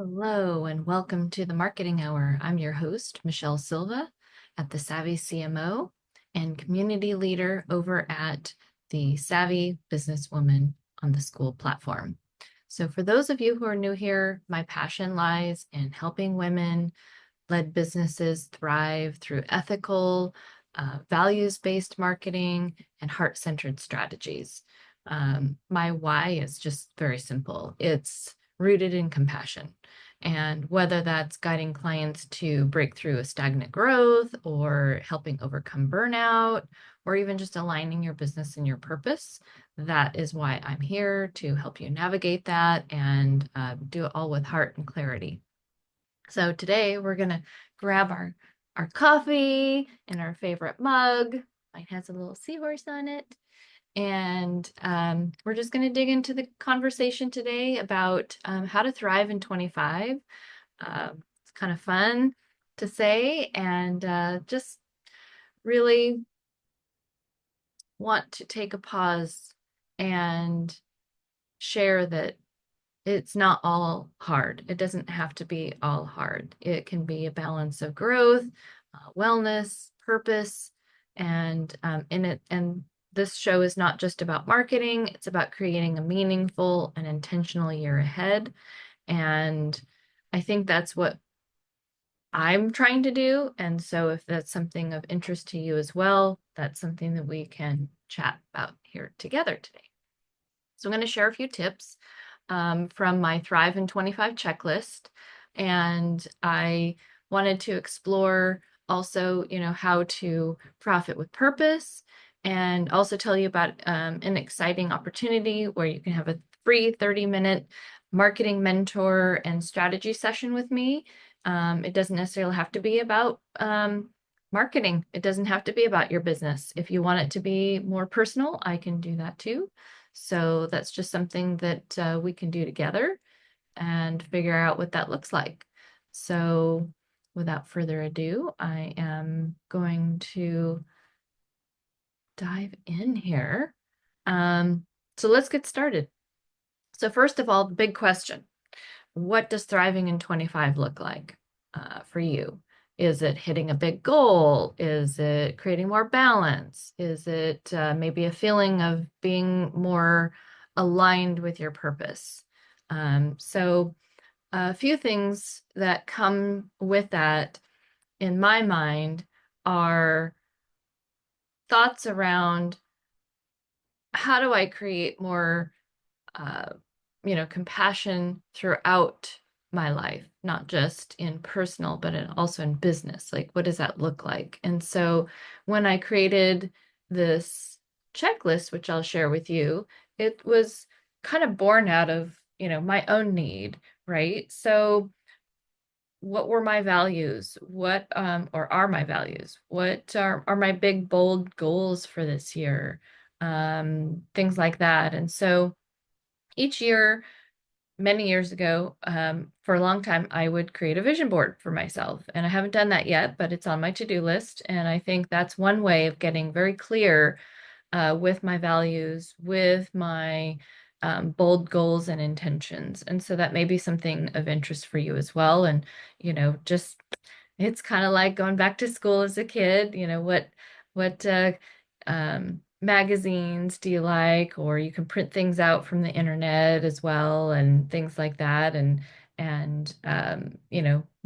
Hello and welcome to the Marketing Hour. I'm your host, Michelle Silva at the Savvy CMO and community leader over at the Savvy Businesswoman on the School platform. So for those of you who are new here, my passion lies in helping women-led businesses thrive through ethical, values-based marketing and heart-centered strategies. My why is just very simple. It's rooted in compassion. And whether that's guiding clients to break through a stagnant growth or helping overcome burnout, or even just aligning your business and your purpose, that is why I'm here to help you navigate that and do it all with heart and clarity. So today we're going to grab our coffee and our favorite mug. Mine has a little seahorse on it. And we're just going to dig into the conversation today about how to thrive in 25. It's kind of fun to say and just really want to take a pause and share that it's not all hard. It doesn't have to be all hard. It can be a balance of growth, wellness, purpose, and in it. And this show is not just about marketing. It's about creating a meaningful and intentional year ahead. And I think that's what I'm trying to do. And so if that's something of interest to you as well, that's something that we can chat about here together today. So I'm going to share a few tips from my Thrive in 25 checklist. And I wanted to explore also, how to profit with purpose and also tell you about an exciting opportunity where you can have a free 30-minute marketing mentor and strategy session with me. It doesn't necessarily have to be about marketing. It doesn't have to be about your business. If you want it to be more personal, I can do that too. So that's just something that we can do together and figure out what that looks like. So without further ado, I am going to dive in here. So let's get started. So first of all, the big question, what does thriving in 25 look like for you? Is it hitting a big goal? Is it creating more balance? Is it maybe a feeling of being more aligned with your purpose? So a few things that come with that in my mind are thoughts around how do I create more uh, compassion throughout my life, not just in personal, but also in business. Like, what does that look like? And so when I created this checklist, which I'll share with you, it was kind of born out of, my own need, right? So what were my values? What or are my values? What are my big, bold goals for this year? Things like that. And so each year, many years ago, for a long time, I would create a vision board for myself. And I haven't done that yet, but it's on my to-do list. And I think that's one way of getting very clear with my values, with my bold goals and intentions. And so that may be something of interest for you as well. And, just it's kind of like going back to school as a kid, what magazines do you like? Or you can print things out from the internet as well and things like that. And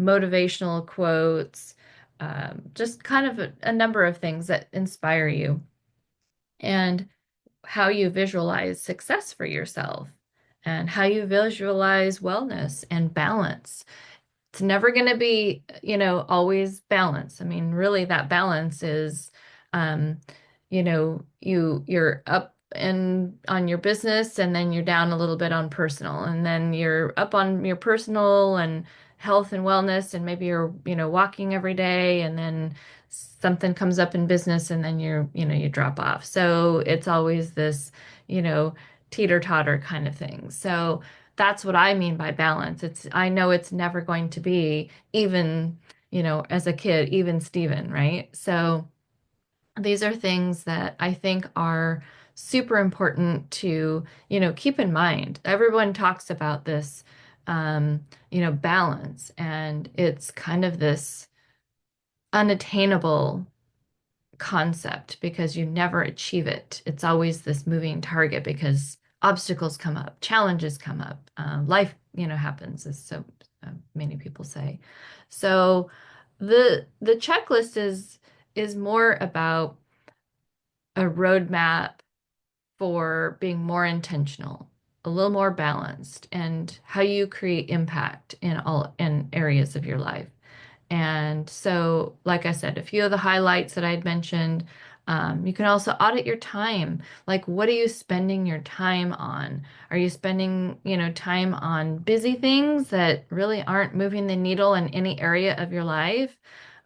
motivational quotes, just kind of a number of things that inspire you and how you visualize success for yourself and how you visualize wellness and balance. It's never going to be, always balance. I mean, really that balance is, um, you're up and on your business and then you're down a little bit on personal and then you're up on your personal and health and wellness and maybe you're, walking every day and then something comes up in business and then you drop off. So it's always this, teeter-totter kind of thing. So that's what I mean by balance. I know it's never going to be even, as a kid, even Steven, right? So these are things that I think are super important to, keep in mind. Everyone talks about this balance. And it's kind of this unattainable concept because you never achieve it. It's always this moving target because obstacles come up, challenges come up, life, happens, as so many people say. So the checklist is more about a roadmap for being more intentional, a little more balanced, and how you create impact in all in areas of your life. And so, like I said, a few of the highlights that I'd mentioned. You can also audit your time. Like, what are you spending your time on? Are you spending, time on busy things that really aren't moving the needle in any area of your life?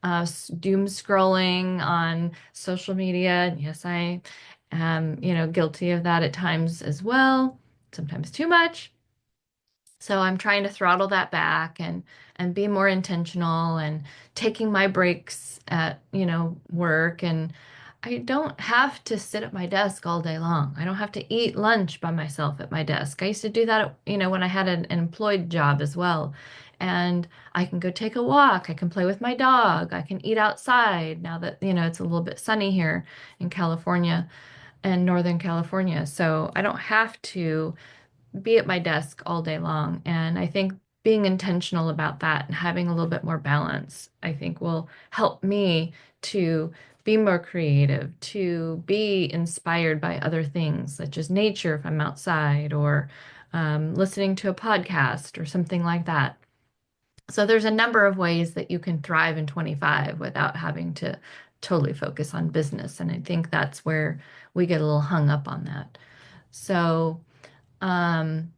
Doom scrolling on social media. Yes, I am, guilty of that at times as well, sometimes too much. So I'm trying to throttle that back and be more intentional and taking my breaks at, work. And I don't have to sit at my desk all day long. I don't have to eat lunch by myself at my desk. I used to do that, when I had an employed job as well. And I can go take a walk. I can play with my dog. I can eat outside now that, it's a little bit sunny here in California and Northern California. So I don't have to be at my desk all day long. And I think being intentional about that and having a little bit more balance, I think will help me to be more creative, to be inspired by other things, such as nature if I'm outside, or listening to a podcast or something like that. So there's a number of ways that you can thrive in 25 without having to totally focus on business. And I think that's where we get a little hung up on that. So, um,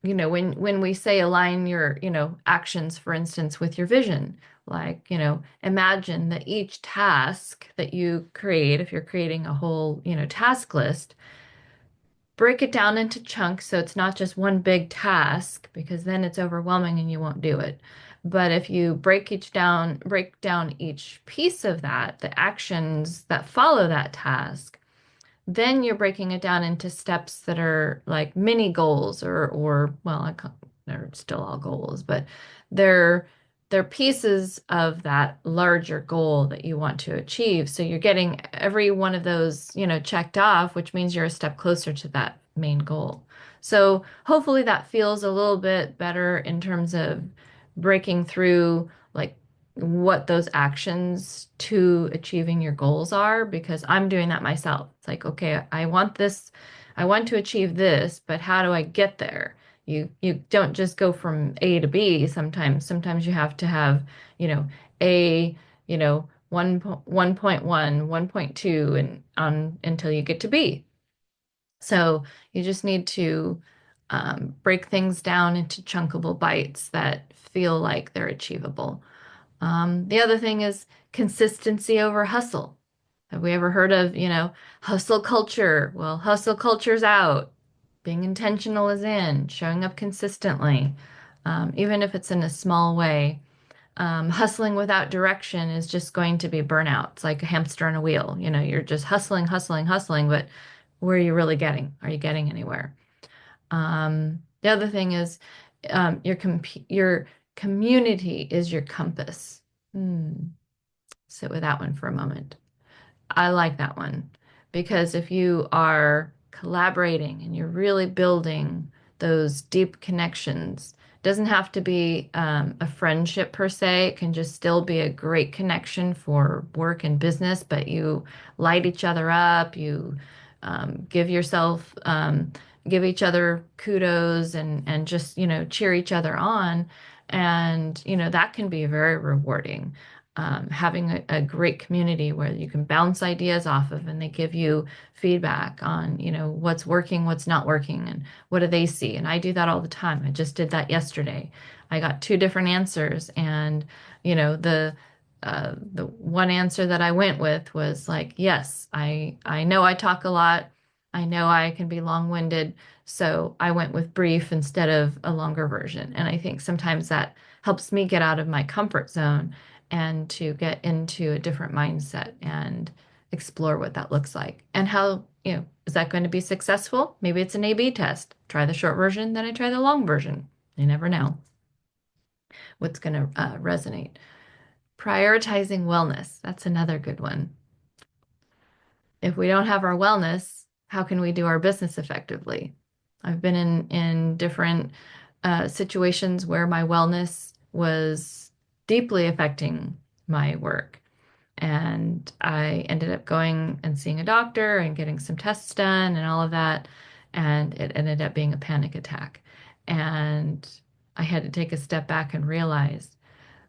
when we say align your, actions, for instance, with your vision, like, imagine that each task that you create, if you're creating a whole, task list, break it down into chunks so it's not just one big task because then it's overwhelming and you won't do it. But if you break down each piece of that, the actions that follow that task, then you're breaking it down into steps that are like mini goals or well, they're still all goals, but they're they're pieces of that larger goal that you want to achieve. So you're getting every one of those, checked off, which means you're a step closer to that main goal. So hopefully that feels a little bit better in terms of breaking through like what those actions to achieving your goals are, because I'm doing that myself. It's like, okay, I want to achieve this, but how do I get there? You don't just go from A to B sometimes. Sometimes you have to have, A, 1.1, 1.2 and on until you get to B. So you just need to break things down into chunkable bites that feel like they're achievable. The other thing is consistency over hustle. Have we ever heard of, hustle culture? Well, hustle culture's out. Being intentional is in, showing up consistently, even if it's in a small way. Hustling without direction is just going to be burnout. It's like a hamster on a wheel. You're just hustling, hustling, hustling, but where are you really getting? Are you getting anywhere? The other thing is your community is your compass. Hmm. Sit with that one for a moment. I like that one because if you are collaborating and you're really building those deep connections, it doesn't have to be a friendship per se. It can just still be a great connection for work and business, but you light each other up, you give yourself, give each other kudos and just, cheer each other on. And, that can be very rewarding having a great community where you can bounce ideas off of and they give you feedback on, what's working, what's not working, and what do they see. And I do that all the time. I just did that yesterday. I got two different answers, and the one answer that I went with was like, yes, I know I talk a lot. I know I can be long-winded, so I went with brief instead of a longer version. And I think sometimes that helps me get out of my comfort zone and to get into a different mindset and explore what that looks like. And how, is that going to be successful? Maybe it's an A/B test. Try the short version, then I try the long version. You never know what's going to resonate. Prioritizing wellness. That's another good one. If we don't have our wellness, how can we do our business effectively? I've been in different situations where my wellness was deeply affecting my work. And I ended up going and seeing a doctor and getting some tests done and all of that. And it ended up being a panic attack. And I had to take a step back and realize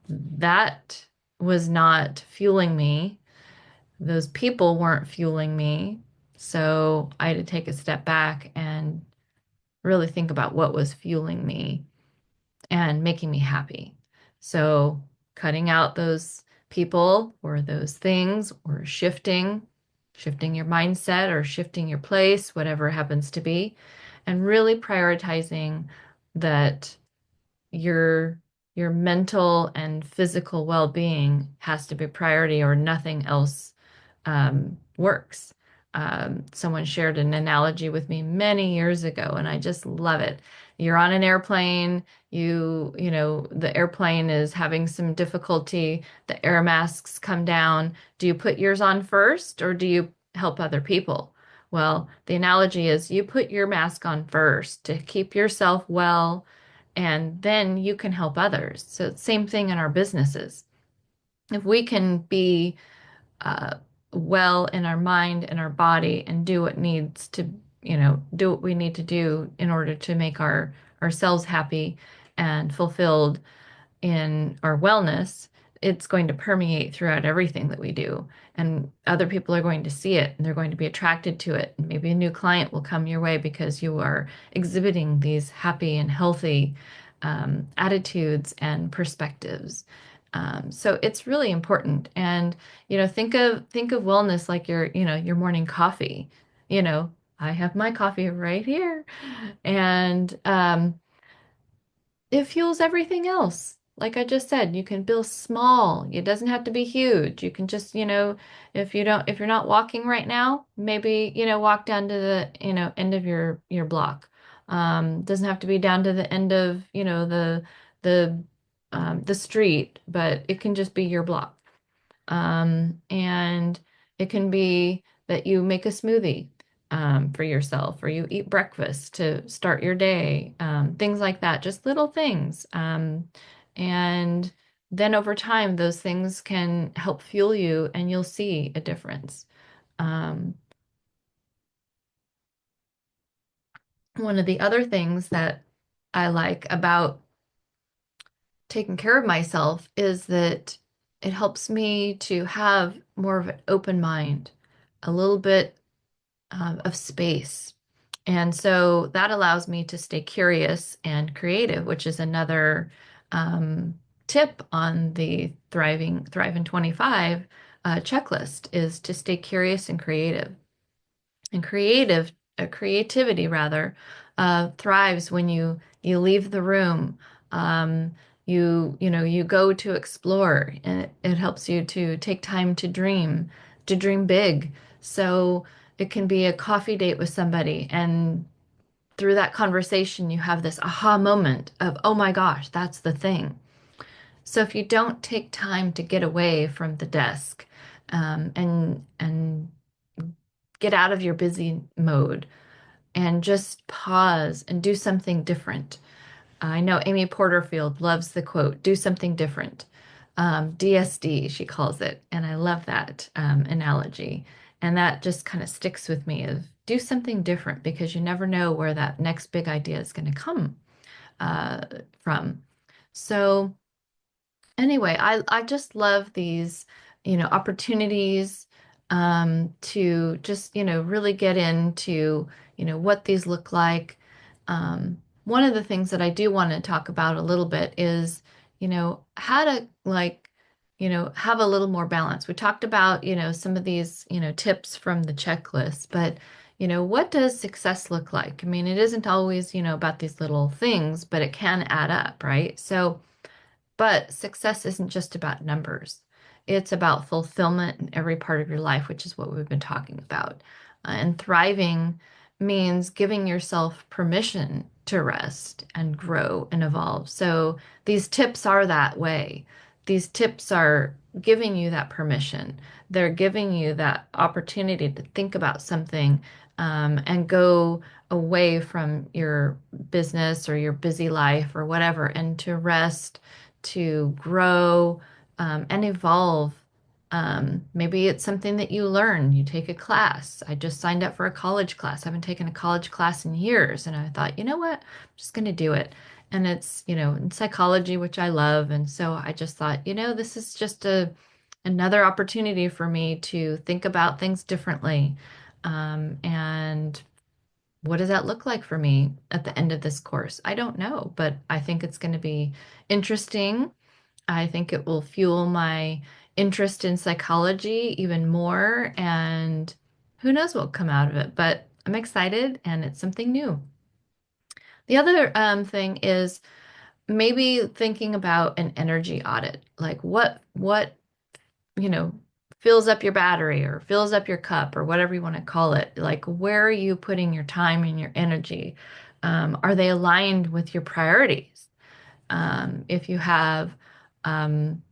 that was not fueling me. Those people weren't fueling me. So I had to take a step back and really think about what was fueling me and making me happy. So cutting out those people or those things or shifting your mindset or shifting your place, whatever it happens to be, and really prioritizing that your your mental and physical well-being has to be priority or nothing else works. Someone shared an analogy with me many years ago, and I just love it. You're on an airplane, you know, the airplane is having some difficulty, the air masks come down. Do you put yours on first or do you help other people? Well, the analogy is you put your mask on first to keep yourself well, and then you can help others. So, same thing in our businesses. If we can be uh, well in our mind and our body and do what needs to, do what we need to do in order to make ourselves happy and fulfilled in our wellness, it's going to permeate throughout everything that we do. And other people are going to see it and they're going to be attracted to it. And maybe a new client will come your way because you are exhibiting these happy and healthy attitudes and perspectives. So it's really important. And, think of wellness like your morning coffee. You know, I have my coffee right here. And it fuels everything else. Like I just said, you can build small. It doesn't have to be huge. You can just, if you're not walking right now, maybe, walk down to the, end of your block. Doesn't have to be down to the end of, the the street, but it can just be your block. And it can be that you make a smoothie for yourself, or you eat breakfast to start your day, things like that, just little things. And then over time, those things can help fuel you and you'll see a difference. Um, One of the other things that I like about taking care of myself is that it helps me to have more of an open mind, a little bit of space. And so that allows me to stay curious and creative, which is another um, tip on the Thrive in 25 checklist is to stay curious and creative. And creativity rather, thrives when you leave the room. Um, you go to explore, and it helps you to take time to dream big. So it can be a coffee date with somebody, and through that conversation, you have this aha moment of, oh my gosh, that's the thing. So if you don't take time to get away from the desk, and get out of your busy mode and just pause and do something different. I know Amy Porterfield loves the quote, do something different. DSD, she calls it. And I love that analogy. And that just kind of sticks with me of do something different because you never know where that next big idea is going to come uh, from. So, anyway, I just love these, opportunities to just, really get into, what these look like. One of the things that I do want to talk about a little bit is, how to like, have a little more balance. We talked about, some of these, tips from the checklist, but what does success look like? I mean, it isn't always, about these little things, but it can add up, right? So, but success isn't just about numbers. It's about fulfillment in every part of your life, which is what we've been talking about. And thriving means giving yourself permission to rest and grow and evolve. So these tips are that way. These tips are giving you that permission. They're giving you that opportunity to think about something and go away from your business or your busy life or whatever, and to rest, to grow and evolve. Maybe it's something that you learn. You take a class. I just signed up for a college class. I haven't taken a college class in years. And I thought, you know what? I'm just going to do it. And it's, in psychology, which I love. And so I just thought, this is just another opportunity for me to think about things differently. And what does that look like for me at the end of this course? I don't know, but I think it's going to be interesting. I think it will fuel my interest in psychology even more, and who knows what will come out of it, but I'm excited and it's something new. The other thing is maybe thinking about an energy audit, like what, you know, fills up your battery or fills up your cup or whatever you want to call it. Like, where are you putting your time and your energy? Are they aligned with your priorities? If you have um,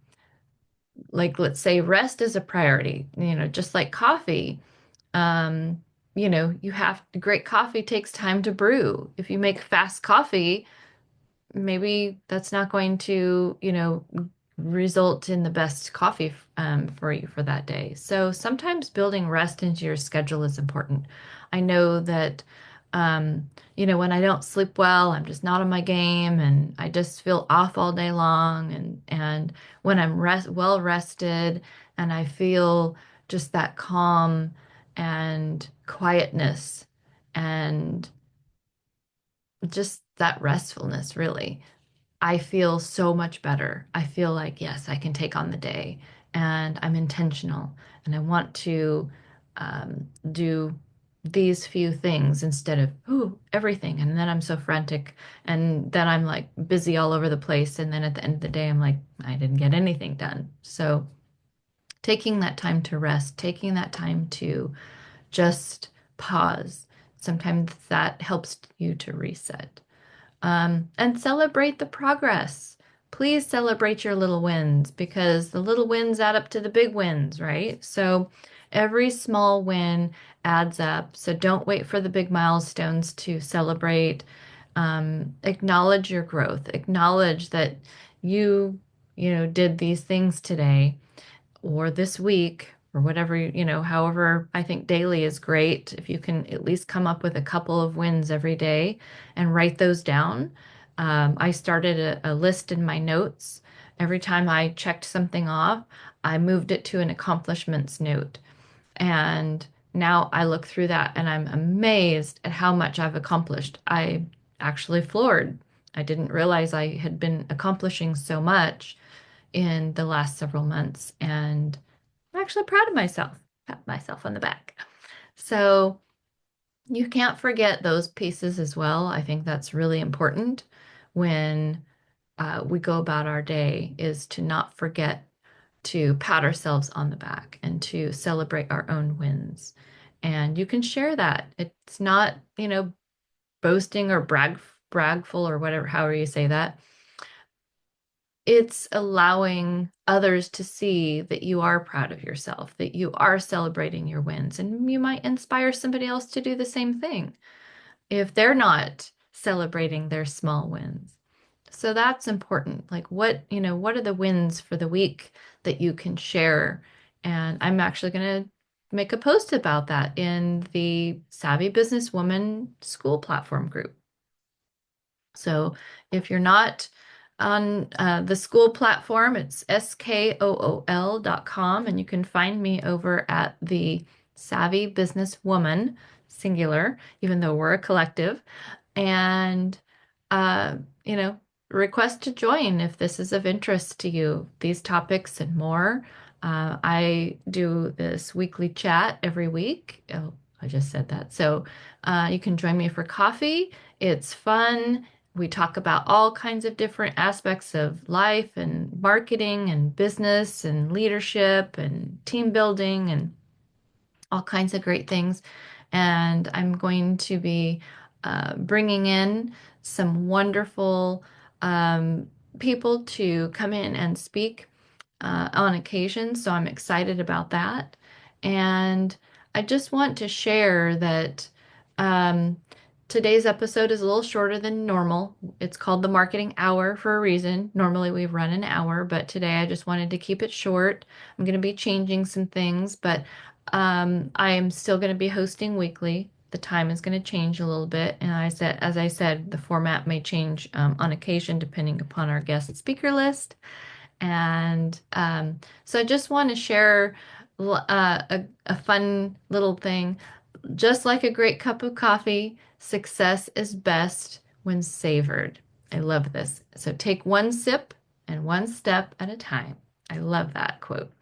like let's say rest is a priority, just like coffee. um you have great coffee takes time to brew. If you make fast coffee, maybe that's not going to, result in the best coffee for you for that day. So sometimes building rest into your schedule is important. I know that, when I don't sleep well, I'm just not on my game and I just feel off all day long. And when I'm well rested and I feel just that calm and quietness and just that restfulness, really, I feel so much better. I feel like, yes, I can take on the day and I'm intentional and I want to do these few things instead of, ooh, everything. And then I'm so frantic and then I'm like busy all over the place. And then at the end of the day, I'm like, I didn't get anything done. So taking that time to rest, taking that time to just pause, sometimes that helps you to reset. And celebrate the progress. Please celebrate your little wins because the little wins add up to the big wins, right? So every small win adds up. So don't wait for the big milestones to celebrate. Acknowledge your growth. Acknowledge that you, did these things today or this week or whatever, however, I think daily is great. If you can at least come up with a couple of wins every day and write those down. I started a list in my notes. Every time I checked something off, I moved it to an accomplishments note. And now I look through that and I'm amazed at how much I've accomplished. I actually floored. I didn't realize I had been accomplishing so much in the last several months. And I'm actually proud of myself, pat myself on the back. So you can't forget those pieces as well. I think that's really important when we go about our day, is to not forget to pat ourselves on the back and to celebrate our own wins. And you can share that. It's not, boasting or bragful or whatever, however you say that. It's allowing others to see that you are proud of yourself, that you are celebrating your wins, and you might inspire somebody else to do the same thing if they're not celebrating their small wins. So that's important. Like what are the wins for the week that you can share? And I'm actually going to make a post about that in the Savvy Businesswoman School Platform group. So if you're not on the school platform, it's skool.com, and you can find me over at the Savvy Businesswoman, singular, even though we're a collective, and uh, you know, request to join if this is of interest to you, these topics and more. I do this weekly chat every week. Oh, I just said that. So you can join me for coffee. It's fun. We talk about all kinds of different aspects of life and marketing and business and leadership and team building. And all kinds of great things. And I'm going to be bringing in some wonderful um, people to come in and speak on occasion. So I'm excited about that. And I just want to share that um, today's episode is a little shorter than normal. It's called the Marketing Hour for a reason. Normally we run an hour, but today I just wanted to keep it short. I'm going to be changing some things, but I am still going to be hosting weekly. The time is going to change a little bit, and as I said, the format may change on occasion depending upon our guest speaker list. And so I just want to share a fun little thing. Just like a great cup of coffee, success is best when savored. I love this. So take one sip and one step at a time. I love that quote.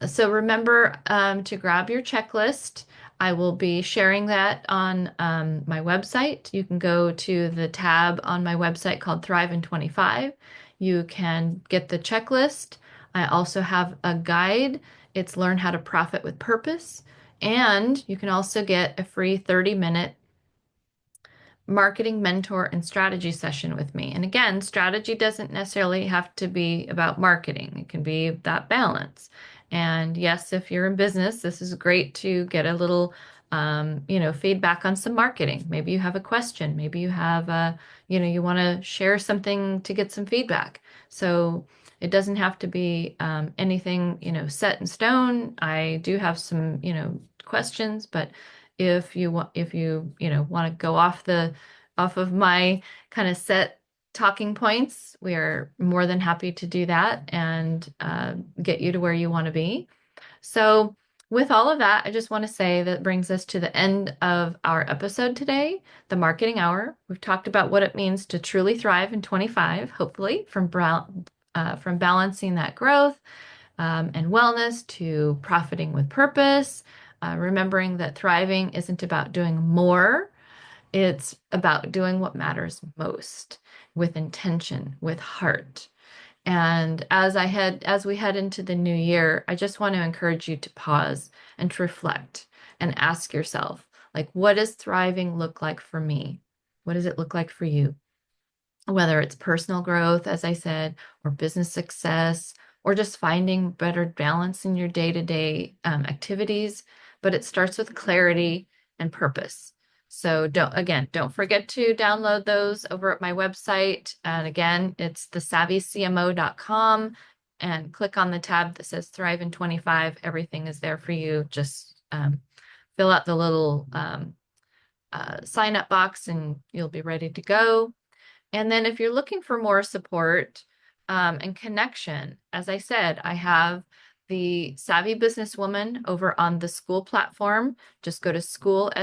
So remember to grab your checklist. I will be sharing that on my website. You can go to the tab on my website called Thrive in 25. You can get the checklist. I also have a guide. It's Learn How to Profit with Purpose. And you can also get a free 30-minute marketing mentor and strategy session with me. And again, strategy doesn't necessarily have to be about marketing. It can be that balance. And yes, if you're in business, this is great to get a little, feedback on some marketing. Maybe you have a question. Maybe you have you want to share something to get some feedback. So it doesn't have to be anything, set in stone. I do have some, questions, but if you want to go off of my kind of set talking points, we are more than happy to do that and get you to where you want to be. So with all of that, I just want to say that brings us to the end of our episode today, the Marketing Hour. We've talked about what it means to truly thrive in 25, hopefully from balancing that growth and wellness to profiting with purpose, remembering that thriving isn't about doing more, it's about doing what matters most with intention, with heart. And as we head into the new year, I just want to encourage you to pause and to reflect and ask yourself, like, what does thriving look like for me? What does it look like for you? Whether it's personal growth, as I said, or business success, or just finding better balance in your day-to-day activities. But it starts with clarity and purpose. So don't forget to download those over at my website. And again, it's thesavvycmo.com and click on the tab that says Thrive in 25. Everything is there for you. Just fill out the little sign up box and you'll be ready to go. And then if you're looking for more support and connection, as I said, I have the Savvy Businesswoman over on the School platform. Just go to school.com.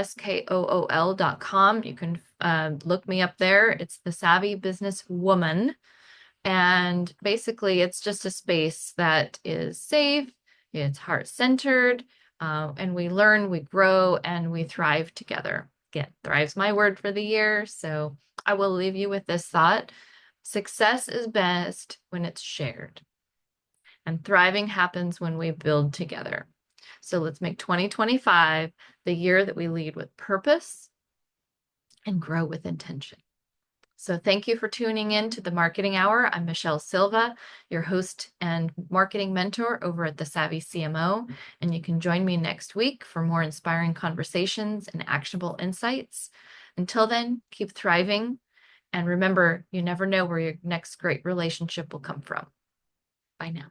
You can look me up there. It's the Savvy Businesswoman. And basically, it's just a space that is safe, it's heart-centered, and we learn, we grow, and we thrive together. Again, thrive's my word for the year. So I will leave you with this thought. Success is best when it's shared, and thriving happens when we build together. So let's make 2025 the year that we lead with purpose and grow with intention. So thank you for tuning in to the Marketing Hour. I'm Michelle Silva, your host and marketing mentor over at the Savvy CMO. And you can join me next week for more inspiring conversations and actionable insights. Until then, keep thriving. And remember, you never know where your next great relationship will come from. Bye now.